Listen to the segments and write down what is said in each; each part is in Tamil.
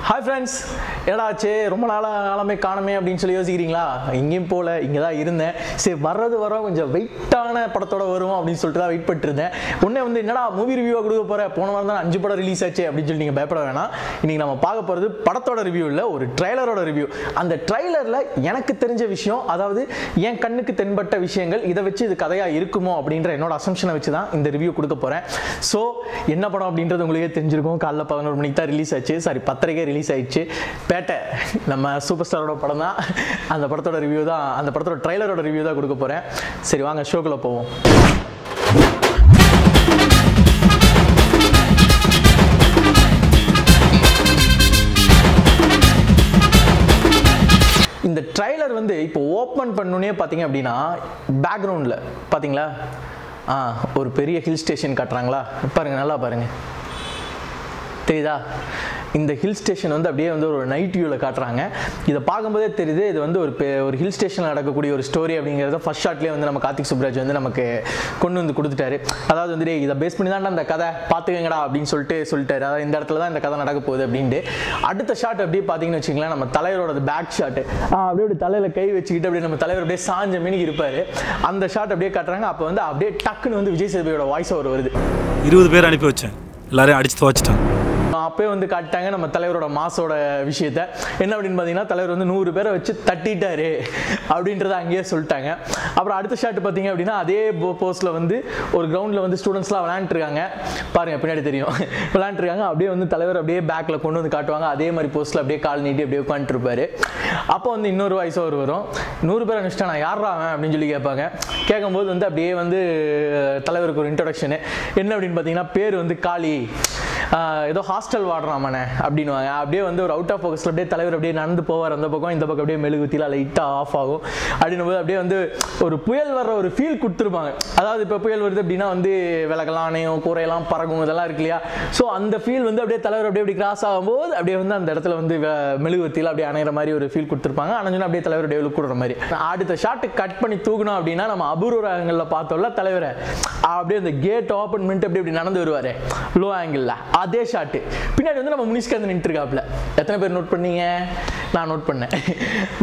Hi friends, என்னடாச்சே ரொம்ப நாளாமே காணமே அப்படின்னு சொல்லி யோசிக்கிறீங்களா? எங்கேயும் போல, இங்கே தான் இருந்தேன். சரி வர்றது கொஞ்சம் வெயிட்டான படத்தோட வருவோம் அப்படின்னு சொல்லிட்டு தான் வெயிட் பண்ணிட்டு இருந்தேன். உடனே வந்து என்னடா மூவி ரிவ்யூவாக கொடுக்க போகிறேன், போன வாரம் தான் 5 படம் ரிலீஸ் ஆச்சு அப்படின்னு சொல்லி நீங்கள் பயப்பட வேணாம். இன்றைக்கி நம்ம பார்க்க போகிறது படத்தோட ரிவ்யூ இல்லை, ஒரு ட்ரைலரோட ரிவ்யூ. அந்த ட்ரைலரில் எனக்கு தெரிஞ்ச விஷயம், அதாவது என் கண்ணுக்கு தென்பட்ட விஷயங்கள், இதை வச்சு இது கதையாக இருக்குமோ அப்படின்ற என்னோட அசம்ஷனை வச்சு தான் இந்த ரிவ்யூ கொடுக்க போகிறேன். ஸோ என்ன படம் அப்படின்றது உங்களுக்கே தெரிஞ்சிருக்கும். காலைல 11 மணிக்கு தான் ரிலீஸ் ஆச்சு, சாரி 10:30 ரிலீஸ் ஆயிடுச்சு. பேட்டை நம்ம சூப்பர் ஸ்டாரோட படம் தான். அந்த படத்தோட ரிவ்யூ தான், அந்த படத்தோட ட்ரைலரோட ரிவ்யூ தான் கொடுக்க போகிறேன். சரி வாங்க ஷோக்குள்ள போவோம். இந்த ட்ரைலர் வந்து இப்போ ஓப்பன் பண்ணோன்னே பார்த்தீங்க அப்படின்னா பேக்ரவுண்டில் பார்த்தீங்களா ஒரு பெரிய ஹில் ஸ்டேஷன் காட்டுறாங்களா? பாருங்கள், நல்லா பாருங்கள், தெரியுதா? இந்த ஹில் ஸ்டேஷன் வந்து அப்படியே வந்து ஒரு நைட் வியூவில் காட்டுறாங்க. இதை பார்க்கும்போதே தெரியுது இது வந்து ஒரு ஹில் ஸ்டேஷனில் நடக்கக்கூடிய ஒரு ஸ்டோரி அப்படிங்கிறத ஃபர்ஸ்ட் ஷாட்லேயே வந்து நம்ம கார்த்திக் சுப்ராஜ் வந்து நமக்கு கொண்டு வந்து கொடுத்துட்டாரு. அதாவது வந்து இதை பேஸ் பண்ணி தான் அந்த கதை பார்த்துக்கங்கடா அப்படின்னு சொல்லிட்டாரு. அதாவது இந்த இடத்துல தான் இந்த கதை நடக்க போகுது அப்படின்ட்டு. அடுத்த ஷாட் அப்படியே பார்த்தீங்கன்னு வச்சுங்களேன், நம்ம தலைவரோட பேக் ஷாட்டு அப்படியே தலையில் கை வச்சுக்கிட்டு அப்படியே நம்ம தலைவர் அப்படியே சாஞ்ச மீனிக்கு இருப்பார். அந்த ஷாட் அப்படியே காட்டுறாங்க. அப்போ வந்து அப்படியே டக்குன்னு வந்து விஜய் சேதுபதியோட வாய்ஸ் ஓவர் வருது. 20 பேர் அனுப்பி வச்சேன், எல்லாரையும் அடிச்சு துவச்சிட்டாங்க. அப்பவே வந்து காட்டிட்டாங்க நம்ம தலைவரோட மாசோட விஷயத்த. என்ன அப்படின்னு பார்த்தீங்கன்னா, தலைவர் வந்து 100 பேரை வச்சு தட்டிட்டாரு அப்படின்றத அங்கேயே சொல்லிட்டாங்க. அப்புறம் அடுத்த ஷாட் பார்த்தீங்க அப்படின்னா, அதே போஸ்ட்ல வந்து ஒரு கிரவுண்டில் வந்து ஸ்டூடெண்ட்ஸ்லாம் விளையாண்டுருக்காங்க. பாருங்க, பின்னாடி தெரியும், விளையாண்டுருக்காங்க. அப்படியே வந்து தலைவர் அப்படியே பேக்கில் கொண்டு வந்து காட்டுவாங்க. அதே மாதிரி போஸ்ட்ல அப்படியே கால் நீட்டி அப்படியே உட்காந்துருப்பாரு. அப்போ வந்து இன்னொரு வாய்ஸ் ஓவர் வரும். 100 பேர் அனுப்பிச்சிட்டா நான் யாரா அவன் அப்படின்னு சொல்லி கேட்பாங்க. கேட்கும்போது வந்து அப்படியே வந்து தலைவருக்கு ஒரு இன்ட்ரோடக்ஷனு. என்ன அப்படின்னு பார்த்தீங்கன்னா, பேர் வந்து காளி, ஏதோ ஹாஸ்டல் வாடுறாமனே அப்படின்வாங்க. அப்படியே வந்து ஒரு அவுட் ஆஃப் ஃபோக்கஸில் அப்படியே தலைவர் அப்படியே நடந்து போவார். அந்த பக்கம் இந்த பக்கம் அப்படியே மெழுகுத்திலாம் லைட்டாக ஆஃப் ஆகும். அப்படின்னும் போது அப்படியே வந்து ஒரு புயல் வர்ற ஒரு ஃபீல் கொடுத்துருப்பாங்க. அதாவது இப்போ புயல் வருது அப்படின்னா வந்து விளக்கெல்லாம் அணையும், கூரையெல்லாம் பறக்கும், இதெல்லாம் இருக்கு இல்லையா? ஸோ அந்த ஃபீல் வந்து அப்படியே தலைவர் அப்படியே அப்படி கிராஸ் ஆகும்போது அப்படியே வந்து அந்த இடத்துல வந்து மெழுகுவத்தியில் அப்படியே அணைகிற மாதிரி ஒரு ஃபீல் கொடுத்துருப்பாங்க. அணைஞ்சோன்னா அப்படியே தலைவர் அப்படியே கொடுக்குற மாதிரி. அடுத்த ஷாட்டு கட் பண்ணி தூக்கணும் அப்படின்னா, நம்ம அபூர்வ ராகங்களில் பார்த்தோம்ல தலைவரை, அப்படியே அந்த கேட் ஓப்பன் பண்ணிட்டு அப்படியே அப்படி நடந்து வருவார் லோ ஆங்கிளில். அதே ஷாட்டு பின்னாடி வந்து நம்ம முனிஷ்காந்த் நின்றுருக்காப்புல. எத்தனை பேர் நோட் பண்ணீங்க? நான் நோட் பண்ணேன்.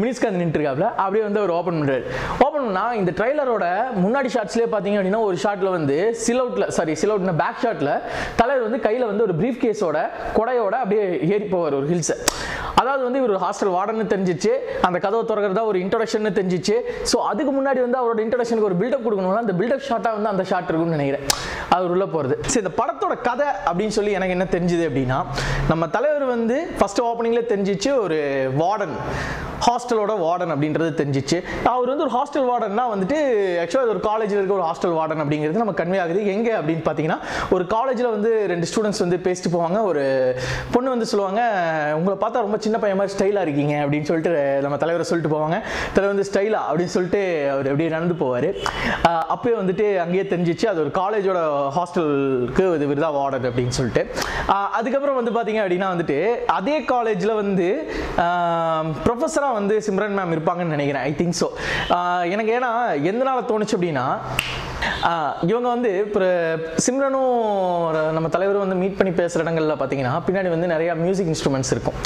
முனிஷ்காந்த் நின்றுருக்காப்புல. அப்படியே வந்து அவர் ஓப்பன் பண்ணுறாரு. ஓப்பன் பண்ணால் இந்த ட்ரைலரோட முன்னாடி ஷாட்ஸ்லேயே பார்த்தீங்க அப்படின்னா, ஒரு ஷாட்டில் வந்து சிலவுட்னா பேக் ஷாட்டில் தலைவர் வந்து கையில் வந்து ஒரு ப்ரீஃப் கேஸோட கொடையோட அப்படியே ஏறி போவார் ஒரு ஹில்ஸை. அதாவது வந்து இவர் ஹாஸ்டல் வார்டன்னு தெரிஞ்சிச்சு, அந்த கதவை திறக்கிறதா ஒரு இன்ட்ரோடக்ஷன் தெரிஞ்சிச்சு. ஸோ அதுக்கு முன்னாடி வந்து அவரோட இன்ட்ரோடக்ஷனுக்கு ஒரு பில்டப் கொடுக்கணும்னா அந்த பில்டப் ஷாட்டாக வந்து அந்த ஷாட் இருக்குன்னு நினைக்கிறேன். அவர் உள்ள போகிறது. சரி, இந்த படத்தோட கதை அப்படின்னு சொல்லி எனக்கு என்ன தெரிஞ்சுது அப்படின்னா, நம்ம தலைவர் வந்து ஃபர்ஸ்ட் ஓப்பனிங்ல தெரிஞ்சிச்சு ஒரு வார்டன், ஹாஸ்டலோட வார்டன் அப்படின்றது தெரிஞ்சிச்சு. அவர் வந்து ஒரு ஹாஸ்டல் வார்டன்னா வந்துட்டு ஆக்சுவலாக ஒரு காலேஜில் இருக்க ஒரு ஹாஸ்டல் வார்டன் அப்படிங்கிறது நம்ம கன்வே ஆகுது. எங்கே அப்படின்னு பார்த்தீங்கன்னா, ஒரு காலேஜில் வந்து 2 ஸ்டூடெண்ட்ஸ் வந்து பேசிட்டு போவாங்க. ஒரு பொண்ணு வந்து சொல்லுவாங்க, உங்களை பார்த்தா ரொம்ப சின்ன பையன் மாதிரி ஸ்டைலாக இருக்கீங்க அப்படின்னு சொல்லிட்டு நம்ம தலைவரை சொல்லிட்டு போவாங்க. தலைவர் வந்து ஸ்டைலா அப்படின்னு சொல்லிட்டு அவர் அப்படியே நடந்து போவார். அப்போயே வந்துட்டு அங்கேயே தெரிஞ்சிச்சு அது ஒரு காலேஜோட ஹாஸ்டலுக்கு இது விருதா வார்டன் அப்படின்னு சொல்லிட்டு. அதுக்கப்புறம் வந்து பார்த்தீங்க அப்படின்னா வந்துட்டு அதே காலேஜில் வந்து ப்ரொஃபஸராக வந்து சிம்ரன் மேம் இருப்பாங்கன்னு நினைக்கிறேன். I think so. எனக்கு ஏன்னா எந்த நாள் தோணுச்சு அப்படின்னா, இவங்க வந்து இப்போ சிம்ரனும் நம்ம தலைவரும் வந்து மீட் பண்ணி பேசுகிற இடங்கள்ல பார்த்தீங்கன்னா பின்னாடி வந்து நிறைய மியூசிக் இன்ஸ்ட்ருமெண்ட்ஸ் இருக்கும்.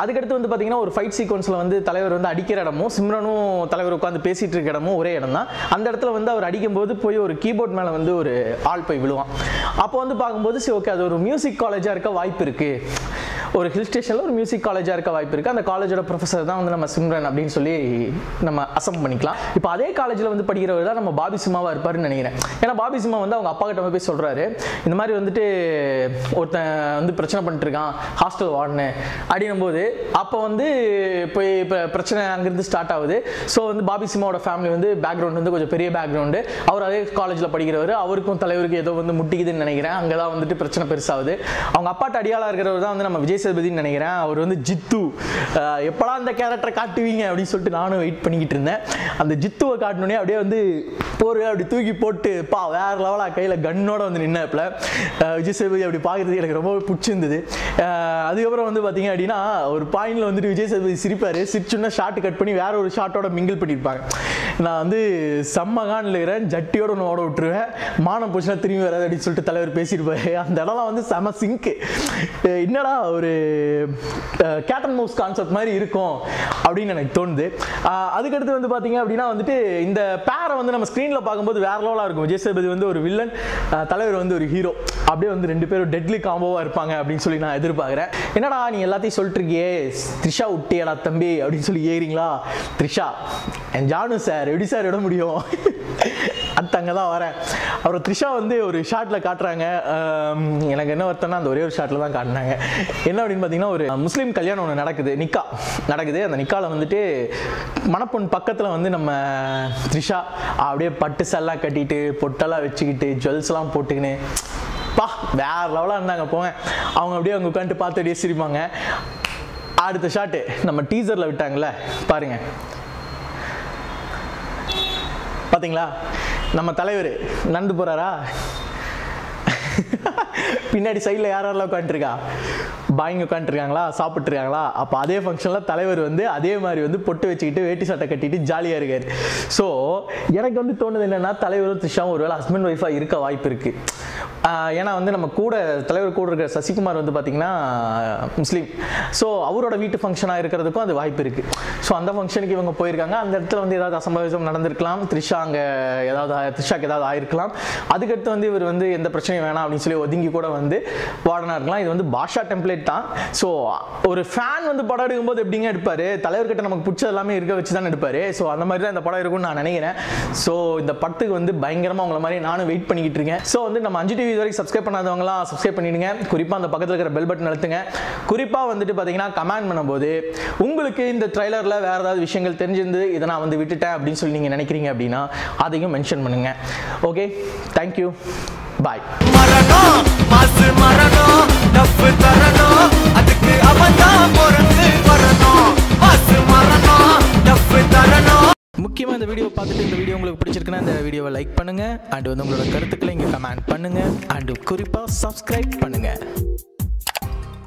அதுக்கடுத்து வந்து பார்த்தீங்கன்னா ஒரு ஃபைட் சீக்வன்ஸில் வந்து தலைவர் வந்து அடிக்கிற இடமும் சிம்ரனும் தலைவர் உட்காந்து பேசிட்டு இருக்க இடமும் ஒரே இடம் தான். அந்த இடத்துல வந்து அவர் அடிக்கும்போது போய் ஒரு கீபோர்ட் மேலே வந்து ஒரு ஆள் போய் விழுவான். அப்போ வந்து பார்க்கும்போது சரி ஓகே, அது ஒரு மியூசிக் காலேஜாக இருக்க வாய்ப்பு இருக்குது, ஒரு ஹில் ஸ்டேஷனில் ஒரு மியூசிக் காலேஜாக இருக்க வாய்ப்பு இருக்குது. அந்த காலேஜோட ப்ரொஃபஸர் தான் வந்து நம்ம சிம்ரன் அப்படின்னு சொல்லி நம்ம அசம் பண்ணிக்கலாம். இப்போ அதே காலேஜில் வந்து படிக்கிறவர் தான் நம்ம பாபி சிம்மாவாக இருப்பாருன்னு நினைக்கிறேன். ஏன்னா பாபி சிம்மா வந்து அவங்க அப்பா கிட்ட போய் சொல்கிறாரு, இந்த மாதிரி வந்துட்டு ஒருத்தன் வந்து பிரச்சனை பண்ணிட்டு இருக்கான் ஹாஸ்டல் வார்டனு அப்படின்னும் போது, அப்போ வந்து போய் இப்போ பிரச்சனை அங்கேருந்து ஸ்டார்ட் ஆகுது. ஸோ வந்து பாபி சிம்மாவோட ஃபேமிலி வந்து பேக்ரவுண்ட் வந்து கொஞ்சம் பெரிய பேக்ரவுண்டு. அவர் அதே காலேஜில் படிக்கிறவர், அவருக்கும் தலைவருக்கு ஏதோ வந்து முட்டிக்குதுன்னு நினைக்கிறேன். அங்கே தான் வந்துட்டு பிரச்சனை பெருசாகுது. அவங்க அப்பாட்ட அடியாளாக இருக்கிறவர் தான் வந்து நம்ம விஜய் சேதுபதினு நினைக்கிறேன். அவர் வந்து ஜித்து, எப்படா அந்த கேரக்டரை காட்டுவீங்க அப்படின்னு சொல்லிட்டு நானும் வெயிட் பண்ணிக்கிட்டு இருந்தேன். அந்த ஜித்துவை காட்டணுன்னே அப்படியே வந்து போர் அப்படி தூக்கி போட்டு வேற லெவலாக கையில் கன்னோட வந்து நின்னாப்புல. விஜய் சேதுபதி அப்படி பார்க்குறது எனக்கு ரொம்ப பிடிச்சிருந்தது. அதுக்கப்புறம் வந்து பார்த்தீங்க அப்படின்னா ஒரு பாயிண்டில் வந்துட்டு விஜய் சேதுபதி சிரிப்பார். சிரிச்சுன்னா ஷார்ட் கட் பண்ணி வேற ஒரு ஷார்ட்டோட மிங்கிள் பண்ணியிருப்பாங்க. நான் வந்து செம்மகான் இருக்கிறேன், ஜட்டியோட ஒன்று ஓட விட்டுருவேன், மானம் போச்சுன்னா திரும்பி வராது அப்படின்னு சொல்லிட்டு தலைவர் பேசியிருப்பாரு. அந்த இடம்லாம் வந்து செம சிங்க்கு. என்னடா ஒரு கேட் அண்ட் மவுஸ் கான்செப்ட் மாதிரி இருக்கும் அப்படின்னு எனக்கு தோணுது. அதுக்கடுத்து வந்து பார்த்தீங்க அப்படின்னா வந்துட்டு இந்த பேரை வந்து நம்ம ஸ்க்ரீனில் பார்க்கும்போது வேற லெவலாக இருக்கும். விஜய் சேதுபதி வந்து ஒரு வில்லன், தலைவர் வந்து ஒரு ஹீரோ, அப்படியே வந்து ரெண்டு பேரும் டெட்லி காம்போவாக இருப்பாங்க அப்படின்னு சொல்லி நான் எதிர்பார்க்குறேன். என்னடா நீ எல்லாத்தையும் சொல்லிட்டு இருக்கியே, த்ரிஷா விட்டியடா தம்பி அப்படின்னு சொல்லி ஏறீங்களா? த்ரிஷா என் ஜானு சார் எப்படி சார் விட முடியும்? அது அங்கே தான் வரேன். அப்புறம் த்ரிஷா வந்து ஒரு ஷார்ட்டில் காட்டுறாங்க. எனக்கு என்ன வருத்தம்னா அந்த ஒரே ஒரு ஷார்ட்டில் தான் காட்டினாங்க. என்ன அப்படின்னு பார்த்தீங்கன்னா ஒரு முஸ்லீம் கல்யாணம் ஒன்று நடக்குது, நிக்கா நடக்குது. அந்த நிக்காவில் வந்துட்டு மணப்பொண்ணு பக்கத்தில் வந்து நம்ம த்ரிஷா அப்படியே பட்டு சல்லாம் கட்டிட்டு பொட்டெல்லாம் வச்சுக்கிட்டு ஜுவல்ஸ்லாம் போட்டுக்கின்னு வேற லெவலாக இருந்தாங்க. போங்க அவங்க அப்படியே அவங்க உட்காந்துட்டு பார்த்து அப்படியே சிரிப்பாங்க. அடுத்த ஷாட்டு நம்ம டீசரில் விட்டாங்களே பாருங்க, பார்த்தீங்களா? நம்ம தலைவர் நடந்து போறாரா, பின்னாடி சைடில் யாரெல்லாம் உட்காந்துருக்கா, பாய்ங்க உட்காந்துருக்காங்களா, சாப்பிட்ருக்காங்களா? அப்போ அதே ஃபங்க்ஷனில் தலைவர் வந்து அதே மாதிரி வந்து பொட்டு வச்சுக்கிட்டு வேட்டி சட்டை கட்டிட்டு ஜாலியாக இருக்கார். ஸோ எனக்கு வந்து தோணுது என்னென்னா தலைவரும் த்ரிஷாவும் ஒரு வேளை ஹஸ்பண்ட் ஒய்ஃபாக இருக்க வாய்ப்பு இருக்குது. ஏன்னா வந்து நம்ம கூட தலைவர் கூட இருக்கிற சசிகுமார் வந்து பார்த்திங்கன்னா முஸ்லீம். ஸோ அவரோட வீட்டு ஃபங்க்ஷனாக இருக்கிறதுக்கும் அது வாய்ப்பு இருக்குது. ஸோ அந்த ஃபங்க்ஷனுக்கு இவங்க போயிருக்காங்க. அந்த இடத்துல வந்து ஏதாவது அசம்பாவிதம் நடந்திருக்கலாம், த்ரிஷாக்கு ஏதாவது ஆயிருக்கலாம். அதுக்கடுத்து வந்து இவர் வந்து எந்த பிரச்சனையும் வேணாம் அப்படின்னு சொல்லி ஒதுங்கி கூட வந்து வார்டனாக இருக்கலாம். இது வந்து பாஷா டெம்ப்ளேட் தான். ஸோ ஒரு ஃபேன் வந்து படம் எடுக்கும்போது எப்படிங்க எடுப்பார், தலைவர்கிட்ட நமக்கு பிடிச்சது எல்லாமே இருக்க வச்சு தான் எடுப்பார். ஸோ அந்த மாதிரி தான் இந்த படம் இருக்கும்னு நான் நினைக்கிறேன். ஸோ இந்த படத்துக்கு வந்து பயங்கரமாக உங்களை மாதிரி நானும் வெயிட் பண்ணிக்கிட்டு இருக்கேன். ஸோ வந்து நம்ம 5 TV இது வரைக்கும் சப்ஸ்கிரைப் பண்ணாதவங்களாம் சப்ஸ்கிரைப் பண்ணிடுங்க. குறிப்பாக அந்த பக்கத்தில் இருக்கிற பெல் பட்டன் அழுத்துங்க. குறிப்பாக வந்துட்டு பார்த்தீங்கன்னா கமெண்ட் பண்ணும்போது உங்களுக்கு இந்த ட்ரைலரில் வேறு ஏதாவது விஷயங்கள் தெரிஞ்சிருந்து இதை நான் வந்து விட்டுட்டேன் அப்படின்னு சொல்லி நீங்கள் நினைக்கிறீங்க அப்படின்னா அதையும் மென்ஷன் பண்ணுங்க. ஓகே, தேங்க்யூ, பாய். முக்கியமாக இந்த வீடியோ பார்த்துட்டு இந்த வீடியோ உங்களுக்கு பிடிச்சிருக்குன்னா இந்த வீடியோவை லைக் பண்ணுங்கள். அண்ட் வந்து உங்களோட கருத்துக்களை இங்கே கமெண்ட் பண்ணுங்கள். அண்ட் குறிப்பாக சப்ஸ்கிரைப் பண்ணுங்கள்.